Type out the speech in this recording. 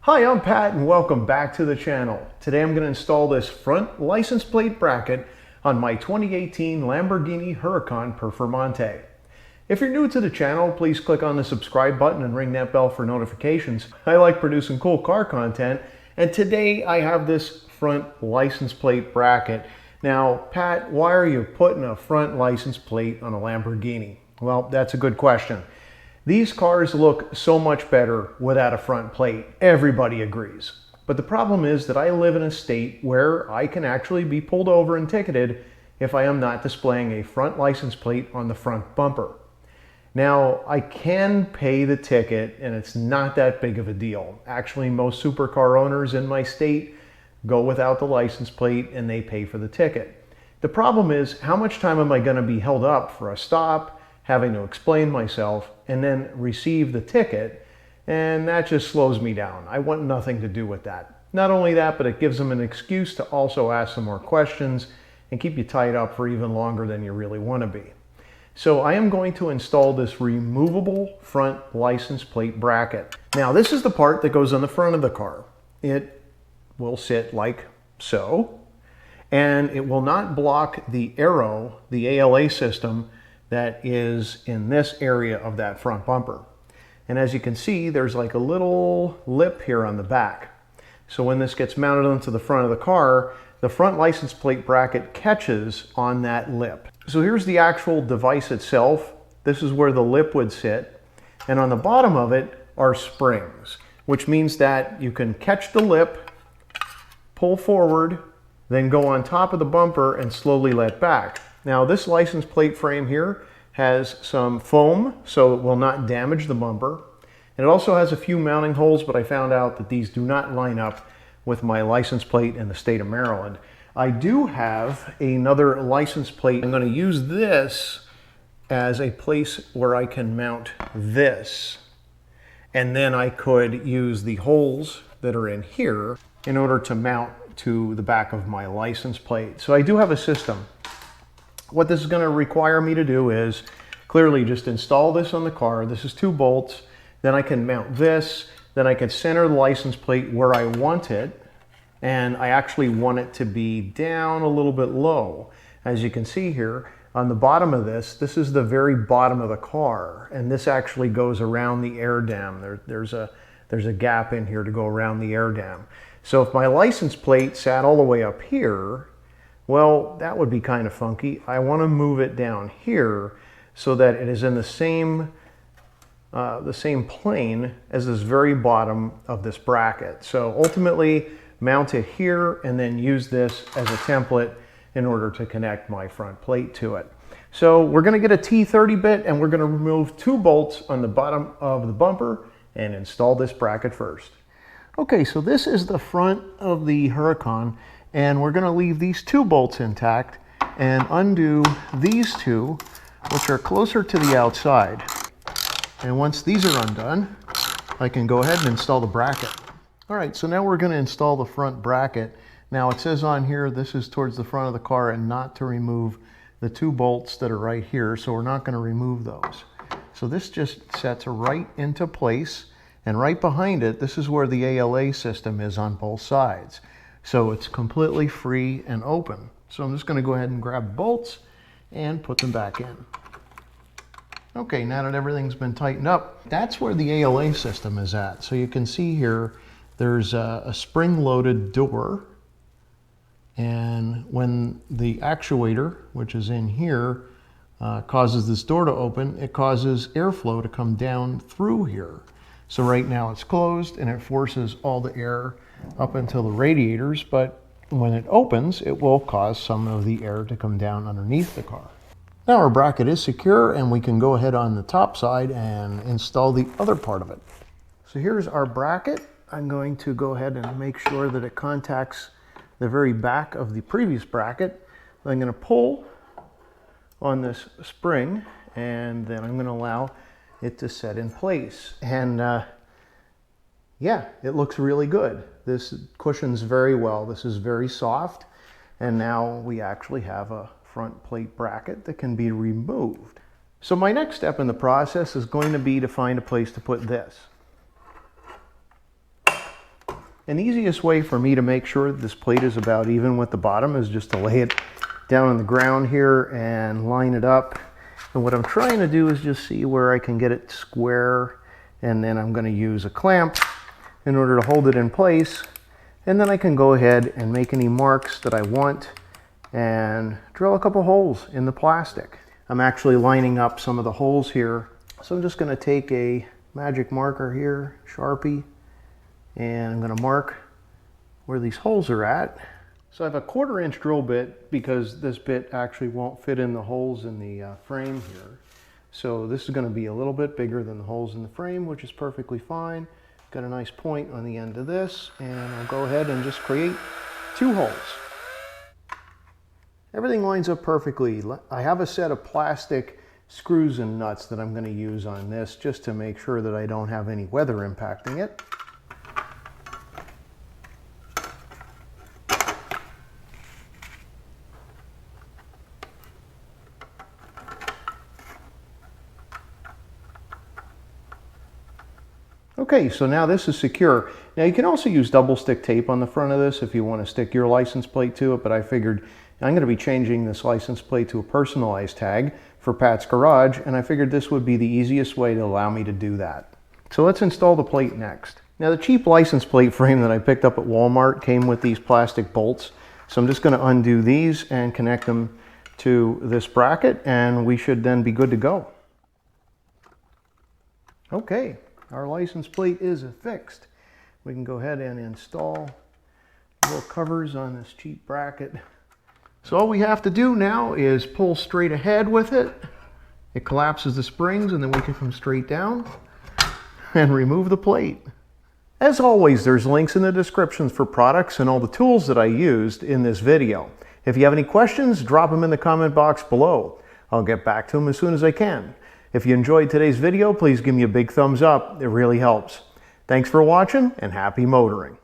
Hi, I'm Pat and welcome back to the channel. Today I'm going to install this front license plate bracket on my 2018 Lamborghini Huracan Performante. If you're new to the channel, please click on the subscribe button and ring that bell for notifications. I like producing cool car content, and today I have this front license plate bracket. Now, Pat, why are you putting a front license plate on a Lamborghini? Well, that's a good question. These cars look so much better without a front plate. Everybody agrees. But the problem is that I live in a state where I can actually be pulled over and ticketed if I am not displaying a front license plate on the front bumper. Now, I can pay the ticket and it's not that big of a deal. Actually, most supercar owners in my state go without the license plate and they pay for the ticket. The problem is, how much time am I going to be held up for a stop, having to explain myself, and then receive the ticket? And that just slows me down. I want nothing to do with that. Not only that, but it gives them an excuse to also ask some more questions and keep you tied up for even longer than you really want to be. So I am going to install this removable front license plate bracket. Now, this is the part that goes on the front of the car. It will sit like so, and it will not block the aero, the ALA system, that is in this area of that front bumper. And as you can see, there's like a little lip here on the back. So when this gets mounted onto the front of the car, the front license plate bracket catches on that lip. So here's the actual device itself. This is where the lip would sit. And on the bottom of it are springs, which means that you can catch the lip, pull forward, then go on top of the bumper and slowly let back. Now, this license plate frame here has some foam, so it will not damage the bumper. And it also has a few mounting holes, but I found out that these do not line up with my license plate in the state of Maryland. I do have another license plate. I'm going to use this as a place where I can mount this. And then I could use the holes that are in here in order to mount to the back of my license plate. So I do have a system. What this is going to require me to do is clearly just install this on the car. This is 2 bolts. Then I can mount this. Then I can center the license plate where I want it. And I actually want it to be down a little bit low. As you can see here, on the bottom of this, this is the very bottom of the car. And this actually goes around the air dam. There's a gap in here to go around the air dam. So if my license plate sat all the way up here, well, that would be kind of funky. I want to move it down here so that it is in the same plane as this very bottom of this bracket. So ultimately, mount it here and then use this as a template in order to connect my front plate to it. So we're going to get a T30 bit and we're going to remove 2 bolts on the bottom of the bumper and install this bracket first. Okay, so this is the front of the Huracan. And we're going to leave these 2 bolts intact and undo these 2, which are closer to the outside. And once these are undone, I can go ahead and install the bracket. All right, so now we're going to install the front bracket. Now it says on here this is towards the front of the car and not to remove the 2 bolts that are right here, so we're not going to remove those. So this just sets right into place, and right behind it, this is where the ALA system is on both sides. So it's completely free and open. So I'm just going to go ahead and grab bolts and put them back in. Okay, now that everything's been tightened up, that's where the ALA system is at. So you can see here, there's a spring-loaded door. And when the actuator, which is in here, causes this door to open, it causes airflow to come down through here. So right now it's closed and it forces all the air up until the radiators, but when it opens, it will cause some of the air to come down underneath the car. Now our bracket is secure and we can go ahead on the top side and install the other part of it. So here's our bracket. I'm going to go ahead and make sure that it contacts the very back of the previous bracket. I'm going to pull on this spring and then I'm going to allow it to set in place. And yeah, it looks really good. This cushions very well. This is very soft. And now we actually have a front plate bracket that can be removed. So my next step in the process is going to be to find a place to put this. An easiest way for me to make sure that this plate is about even with the bottom is just to lay it down on the ground here and line it up. And what I'm trying to do is just see where I can get it square, and then I'm going to use a clamp in order to hold it in place. And then I can go ahead and make any marks that I want and drill a couple holes in the plastic. I'm actually lining up some of the holes here. So I'm just going to take a magic marker here, Sharpie, and I'm going to mark where these holes are at. So I have a 1/4 inch drill bit because this bit actually won't fit in the holes in the frame here. So this is going to be a little bit bigger than the holes in the frame, which is perfectly fine. Got a nice point on the end of this, and I'll go ahead and just create 2 holes. Everything lines up perfectly. I have a set of plastic screws and nuts that I'm going to use on this just to make sure that I don't have any weather impacting it. Okay, so now this is secure. Now you can also use double stick tape on the front of this if you want to stick your license plate to it, but I figured I'm going to be changing this license plate to a personalized tag for Pat's Garage, and I figured this would be the easiest way to allow me to do that. So let's install the plate next. Now the cheap license plate frame that I picked up at Walmart came with these plastic bolts, so I'm just going to undo these and connect them to this bracket, and we should then be good to go. Okay. Our license plate is affixed. We can go ahead and install little covers on this cheap bracket. So all we have to do now is pull straight ahead with it. It collapses the springs, and then we can come straight down and remove the plate. As always, there's links in the descriptions for products and all the tools that I used in this video. If you have any questions, drop them in the comment box below. I'll get back to them as soon as I can. If you enjoyed today's video, please give me a big thumbs up. It really helps. Thanks for watching, and happy motoring.